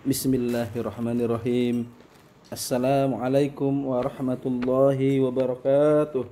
Bismillahirrahmanirrahim. Assalamualaikum warahmatullahi wabarakatuh.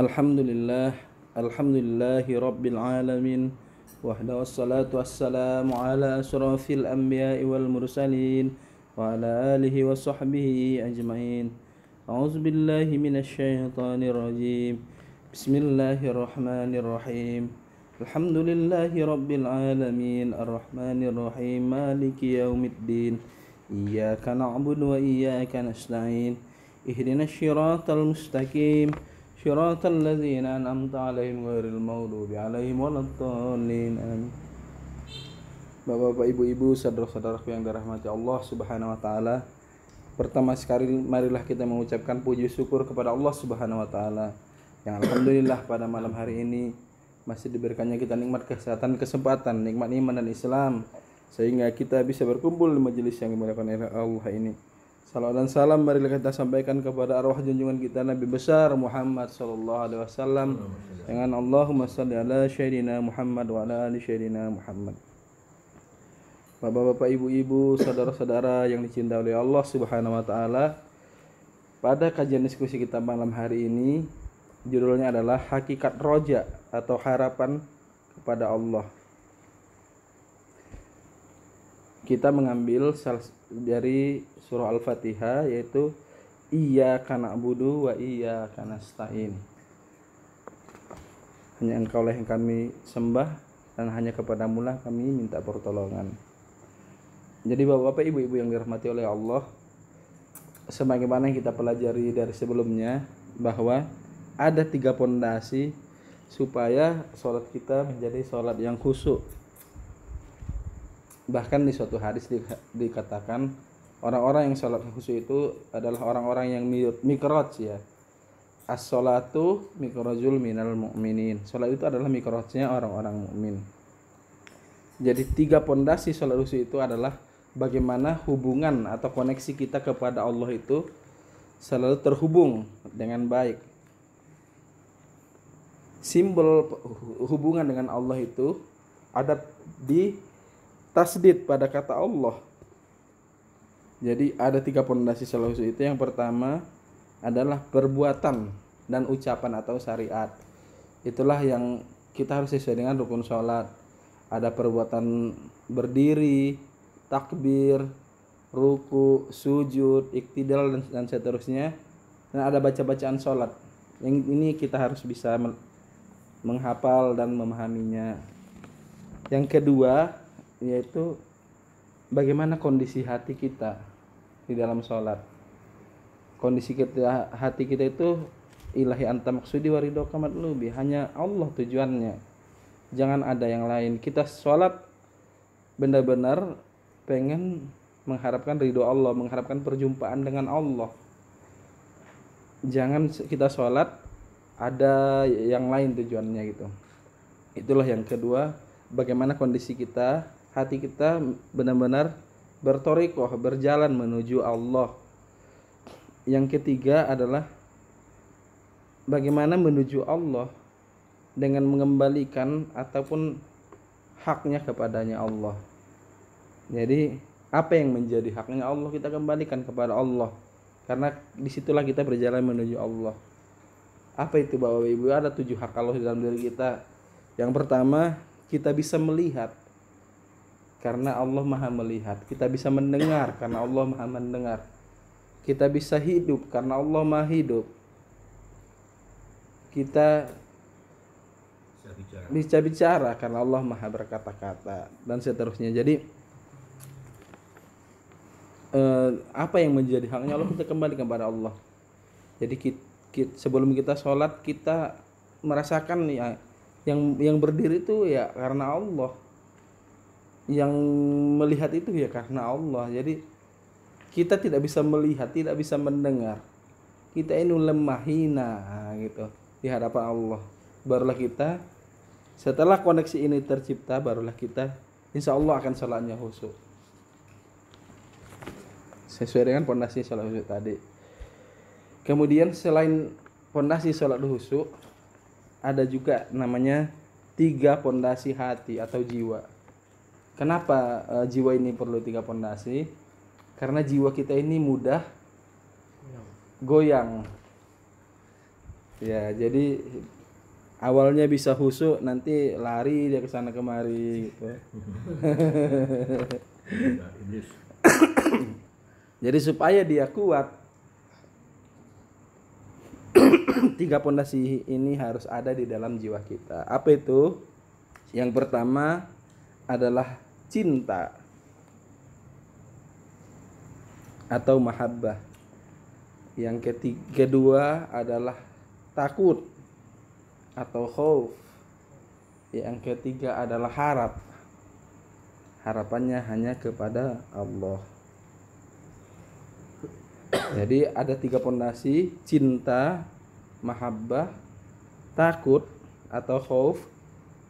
Alhamdulillah, alhamdulillahi rabbil alamin. Wahda wassalatu wassalamu ala asrafil anbiya'i wal mursalin wa ala alihi wa sahbihi ajma'in. A'udzu billahi minasyaitonir rajim. Bismillahirrahmanirrahim. Alhamdulillahi rabbil alamin arrahmanir rahim maliki yaumiddin iyyaka na'budu wa iyyaka nasta'in ihdinas siratal mustaqim siratal ladzina an'amta 'alaihim ghairil maghdubi 'alaihim waladdallin amin. Bapak-bapak, ibu-ibu, saudara-saudaraku yang dirahmati Allah Subhanahu wa taala, pertama sekali marilah kita mengucapkan puji syukur kepada Allah Subhanahu wa taala yang alhamdulillah pada malam hari ini masih diberikannya kita nikmat kesehatan, kesempatan, nikmat iman dan Islam, sehingga kita bisa berkumpul di majelis yang dimuliakan oleh Allah ini. Salawat dan salam marilah kita sampaikan kepada arwah junjungan kita Nabi besar Muhammad sallallahu alaihi wasallam dengan Allahumma shalli ala sayyidina Muhammad wa ala ali sayyidina Muhammad. Bapak-bapak, ibu-ibu, saudara-saudara yang dicintai oleh Allah Subhanahu wa taala, pada kajian diskusi kita malam hari ini judulnya adalah hakikat roja atau harapan kepada Allah. Kita mengambil dari surah Al-Fatihah, yaitu iyyaka na'budu wa iyyaka nasta'in. Hanya Engkau lah yang kami sembah dan hanya kepadamu lah kami minta pertolongan. Jadi bapak-bapak, ibu-ibu yang dirahmati oleh Allah, sebagaimana yang kita pelajari dari sebelumnya, bahwa ada 3 pondasi supaya sholat kita menjadi sholat yang khusyuk. Bahkan di suatu hadis dikatakan orang-orang yang sholat khusyuk itu adalah orang-orang yang mikraj, ya. As-sholatu mikrajul minal mu'minin. Sholat itu adalah mikrajnya orang-orang mukmin. Jadi 3 pondasi sholat khusyuk itu adalah bagaimana hubungan atau koneksi kita kepada Allah itu selalu terhubung dengan baik. Simbol hubungan dengan Allah itu ada di tasdid pada kata Allah. Jadi ada 3 pondasi sholat khusyuk itu. Yang pertama adalah perbuatan dan ucapan atau syariat. Itulah yang kita harus sesuai dengan rukun sholat. Ada perbuatan berdiri, takbir, ruku, sujud, iktidal dan seterusnya. Dan ada baca-bacaan sholat. Yang ini kita harus bisa menghafal dan memahaminya. Yang kedua yaitu bagaimana kondisi hati kita di dalam sholat. Kondisi hati kita itu ilahi anta maksudi waridoka matlubi, hanya Allah tujuannya, jangan ada yang lain. Kita sholat benar-benar pengen mengharapkan ridho Allah, mengharapkan perjumpaan dengan Allah. Jangan kita sholat ada yang lain tujuannya gitu. Itulah yang kedua, bagaimana kondisi kita, hati kita benar-benar berthariqah, berjalan menuju Allah. Yang ketiga adalah bagaimana menuju Allah dengan mengembalikan ataupun haknya kepadanya Allah. Jadi apa yang menjadi haknya Allah kita kembalikan kepada Allah, karena disitulah kita berjalan menuju Allah. Apa itu Bapak Ibu? Ada 7 hak Allah di dalam diri kita. Yang pertama, kita bisa melihat karena Allah Maha melihat. Kita bisa mendengar karena Allah Maha mendengar. Kita bisa hidup karena Allah Maha hidup. Kita bisa bicara karena Allah Maha berkata-kata dan seterusnya. Jadi apa yang menjadi haknya Allah kita kembali kepada Allah. Jadi sebelum kita sholat kita merasakan ya yang berdiri itu ya karena Allah, yang melihat itu ya karena Allah. Jadi kita tidak bisa melihat, tidak bisa mendengar, kita ini lemah hina gitu di hadapan Allah. Barulah kita setelah koneksi ini tercipta, barulah kita insya Allah akan sholatnya khusyuk sesuai dengan pondasi sholat khusyuk tadi. Kemudian selain pondasi sholat khusyuk, ada juga namanya 3 pondasi hati atau jiwa. Kenapa jiwa ini perlu 3 pondasi? Karena jiwa kita ini mudah goyang. Ya, jadi awalnya bisa khusyuk, nanti lari dia ke sana kemari gitu. Jadi supaya dia kuat, 3 pondasi ini harus ada di dalam jiwa kita. Apa itu? Yang pertama adalah cinta atau mahabbah. Yang kedua adalah takut atau khauf. Yang ketiga adalah harap. Harapannya hanya kepada Allah. Jadi ada 3 pondasi: cinta, mahabbah, takut atau khauf,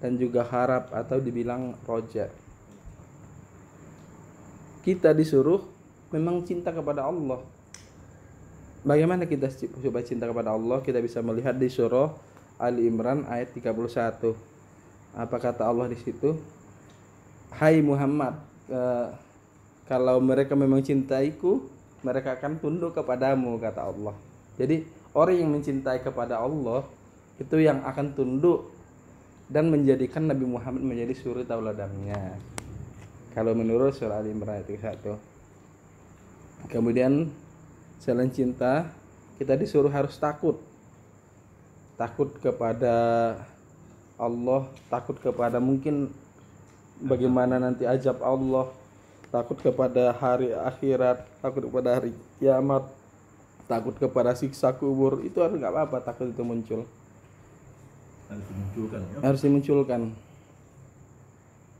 dan juga harap atau dibilang roja. Kita disuruh memang cinta kepada Allah. Bagaimana kita supaya cinta kepada Allah? Kita bisa melihat di surah Ali Imran ayat 31. Apa kata Allah di situ? Hai Muhammad, kalau mereka memang cintaiku, mereka akan tunduk kepadamu, kata Allah. Jadi orang yang mencintai kepada Allah itu yang akan tunduk dan menjadikan Nabi Muhammad menjadi suri tauladannya. Kalau menurut surah Ali Imran ayat 1. Kemudian selain cinta, kita disuruh harus takut. Takut kepada Allah, takut kepada mungkin bagaimana nanti azab Allah, takut kepada hari akhirat, takut kepada hari kiamat, takut kepada siksa kubur. Itu harus nggak apa-apa, takut itu muncul. Harus dimunculkan.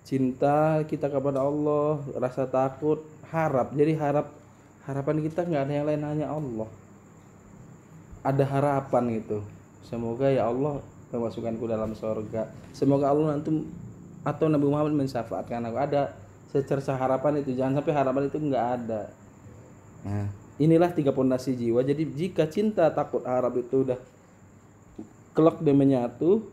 Cinta kita kepada Allah, rasa takut, harap. Jadi harapan kita nggak ada yang lain, hanya Allah. Ada harapan gitu. Semoga ya Allah memasukkanku dalam surga. Semoga Allah nanti atau Nabi Muhammad mensyafaatkan aku. Ada secerca harapan itu. Jangan sampai harapan itu nggak ada. Nah, inilah 3 pondasi jiwa. Jadi jika cinta, takut, harap itu udah kelak dan menyatu,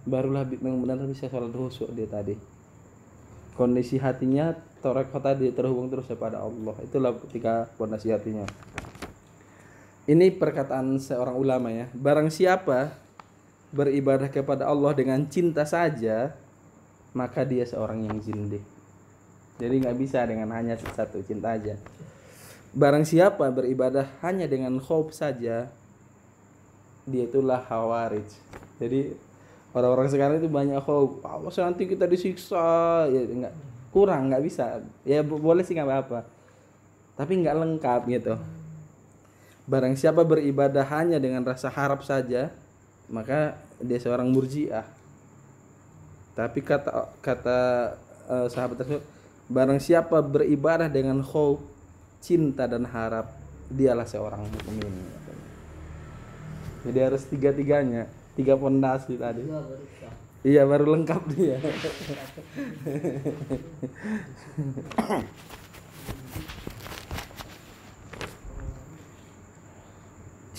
barulah benar-benar bisa sholat khusyuk dia tadi. Kondisi hatinya toreko tadi terhubung terus kepada Allah. Itulah 3 pondasi hatinya. Ini perkataan seorang ulama ya. Barang siapa beribadah kepada Allah dengan cinta saja, maka dia seorang yang zindik. Jadi nggak bisa dengan hanya satu cinta aja. Barang siapa beribadah hanya dengan khauf saja, dia itulah khawarij. Jadi orang-orang sekarang itu banyak khauf. Allah nanti kita disiksa, ya enggak, kurang, nggak bisa. Ya boleh sih nggak apa-apa, tapi nggak lengkap gitu. Barang siapa beribadah hanya dengan rasa harap saja, maka dia seorang murji'ah. Tapi kata sahabat tersebut, barang siapa beribadah dengan khauf, cinta dan harap, dialah seorang mukmin. Jadi harus 3-tiganya, 3 pondasi tadi. Iya, baru lengkap dia.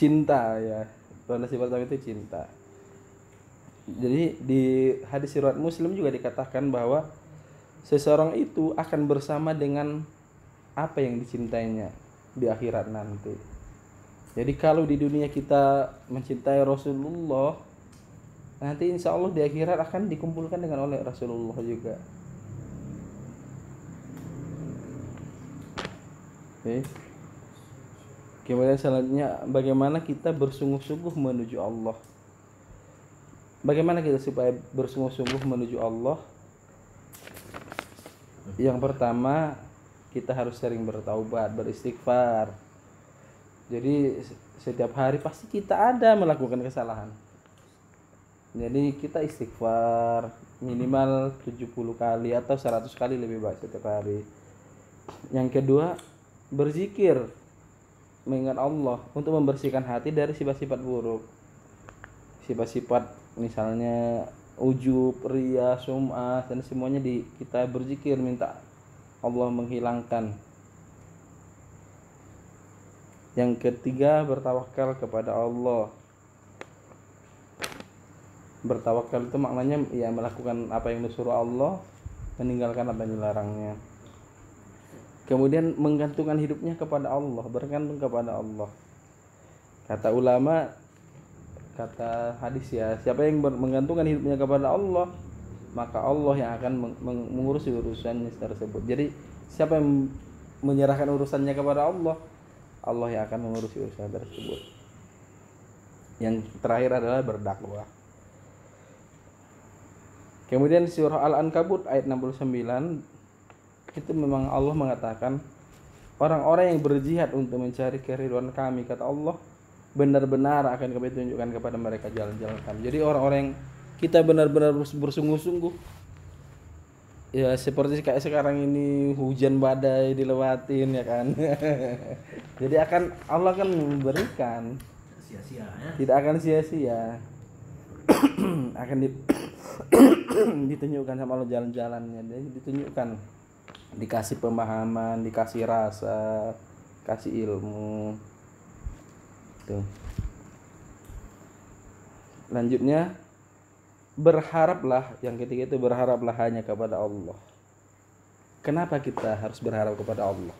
Cinta ya, pondasi pertama itu cinta. Jadi di hadis riwayat Muslim juga dikatakan bahwa seseorang itu akan bersama dengan apa yang dicintainya di akhirat nanti. Jadi kalau di dunia kita mencintai Rasulullah, nanti insya Allah di akhirat akan dikumpulkan dengan oleh Rasulullah juga. Oke. Kemudian selanjutnya, bagaimana kita bersungguh-sungguh menuju Allah. Bagaimana kita supaya bersungguh-sungguh menuju Allah? Yang pertama, kita harus sering bertaubat, beristighfar. Jadi setiap hari pasti kita ada melakukan kesalahan. Jadi kita istighfar minimal 70 kali atau 100 kali lebih baik setiap hari. Yang kedua, berzikir, mengingat Allah untuk membersihkan hati dari sifat-sifat buruk. Sifat-sifat misalnya ujub, riya, sum'ah, dan semuanya kita berzikir minta Allah menghilangkan. Yang ketiga, bertawakal kepada Allah. Bertawakal itu maknanya ya melakukan apa yang disuruh Allah, meninggalkan apa yang dilarangnya. Kemudian menggantungkan hidupnya kepada Allah, bergantung kepada Allah. Kata ulama, kata hadis ya, siapa yang menggantungkan hidupnya kepada Allah, maka Allah yang akan mengurus urusannya tersebut. Jadi siapa yang menyerahkan urusannya kepada Allah, Allah yang akan mengurus urusan tersebut. Yang terakhir adalah berdakwah. Kemudian surah Al-Ankabut ayat 69 itu memang Allah mengatakan orang-orang yang berjihad untuk mencari keridhaan kami, kata Allah, benar-benar akan kami tunjukkan kepada mereka jalan-jalan kami. Jadi orang-orang yang kita benar-benar bersungguh-sungguh, ya seperti kayak sekarang ini hujan badai dilewatin ya kan. Jadi Allah akan memberikan, sia-sia ya. tidak akan sia-sia. Akan ditunjukkan sama Allah jalan-jalannya, ditunjukkan, dikasih pemahaman, dikasih rasa, kasih ilmu. Tuh. Lanjutnya, berharaplah, yang ketiga itu berharaplah hanya kepada Allah. Kenapa kita harus berharap kepada Allah?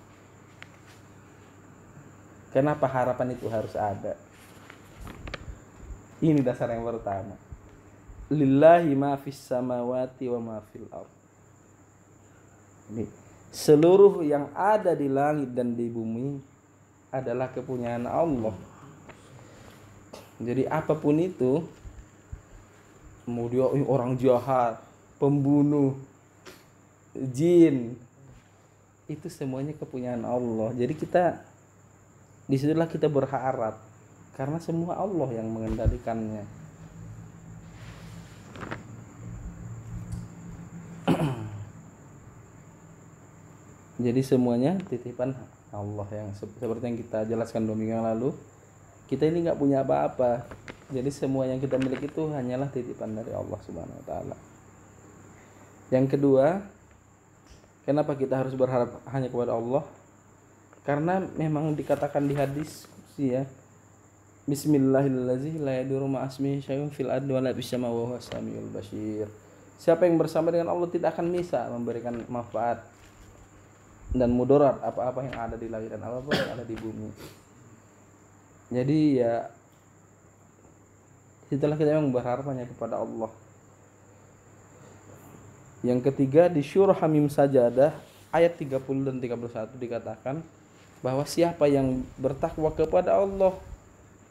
Kenapa harapan itu harus ada? Ini dasar yang pertama. Lillahi ma fis samawati wa ma fil ardh. Ini seluruh yang ada di langit dan di bumi adalah kepunyaan Allah. Jadi apapun itu, mau dia orang jahat, pembunuh, jin, itu semuanya kepunyaan Allah. Jadi disitulah kita berharap, karena semua Allah yang mengendalikannya. Jadi semuanya titipan Allah, yang seperti yang kita jelaskan 2 minggu yang lalu. Kita ini nggak punya apa-apa. Jadi semua yang kita miliki itu hanyalah titipan dari Allah Subhanahu Wa Taala. Yang kedua, kenapa kita harus berharap hanya kepada Allah? Karena memang dikatakan di hadis ya, Bismillahirrahmanirrahim, la yadurru ma'asmihi syai'un fil ardi wa la fis samaa'i wa huwas samiul basir. Siapa yang bersama dengan Allah tidak akan bisa memberikan manfaat dan mudarat apa-apa yang ada di langit dan apa-apa yang ada di bumi. Jadi ya, setelah kita memang berharap hanya kepada Allah. Yang ketiga, di surah Hamim Sajadah ayat 30 dan 31 dikatakan bahwa siapa yang bertakwa kepada Allah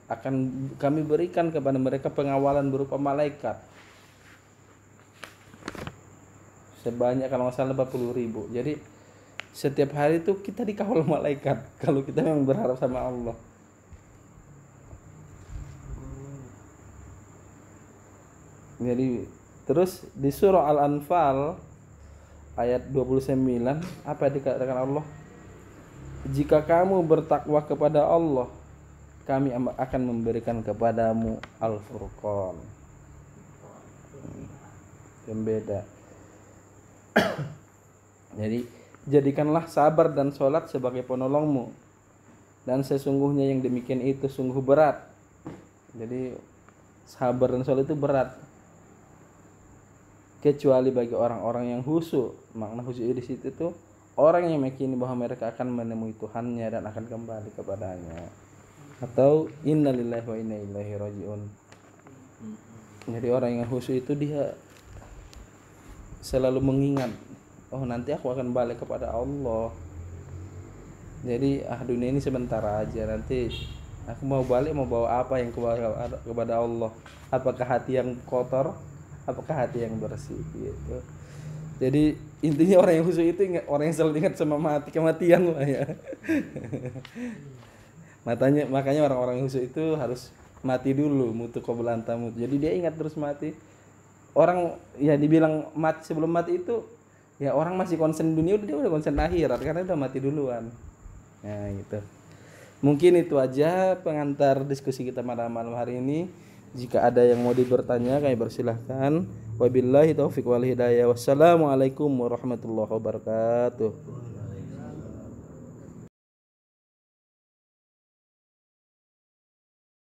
akan kami berikan kepada mereka pengawalan berupa malaikat sebanyak kalau nggak salah 40.000. Jadi setiap hari itu kita dikawal malaikat kalau kita memang berharap sama Allah. Jadi terus di surah Al-Anfal ayat 29 apa yang dikatakan Allah? Jika kamu bertakwa kepada Allah, kami akan memberikan kepadamu Al-Furqan. Yang beda. Jadi jadikanlah sabar dan sholat sebagai penolongmu, dan sesungguhnya yang demikian itu sungguh berat. Jadi sabar dan sholat itu berat, kecuali bagi orang-orang yang khusyuk. Makna khusyuk di situ tuh orang yang meyakini bahwa mereka akan menemui Tuhannya dan akan kembali kepadanya, atau innalillahi wa inna ilaihi rajiun. Jadi orang yang khusyuk itu dia selalu mengingat, oh nanti aku akan balik kepada Allah. Jadi dunia ini sebentar aja, nanti aku mau balik mau bawa apa yang kepada Allah, apakah hati yang kotor, apakah hati yang bersih gitu. Jadi intinya orang yang khusyuk itu orang yang selalu ingat sama kematian lah ya. Makanya orang-orang yang khusyuk itu harus mati dulu, mutu qabla an tamut. Jadi dia ingat terus mati. Orang ya dibilang mati sebelum mati itu ya orang masih konsen dunia, dia udah konsen akhirat karena udah mati duluan. Nah gitu. Mungkin itu aja pengantar diskusi kita malam hari ini. Jika ada yang mau bertanya, kami persilahkan. Wabillahi taufiq wal hidayah. Wassalamualaikum warahmatullahi wabarakatuh.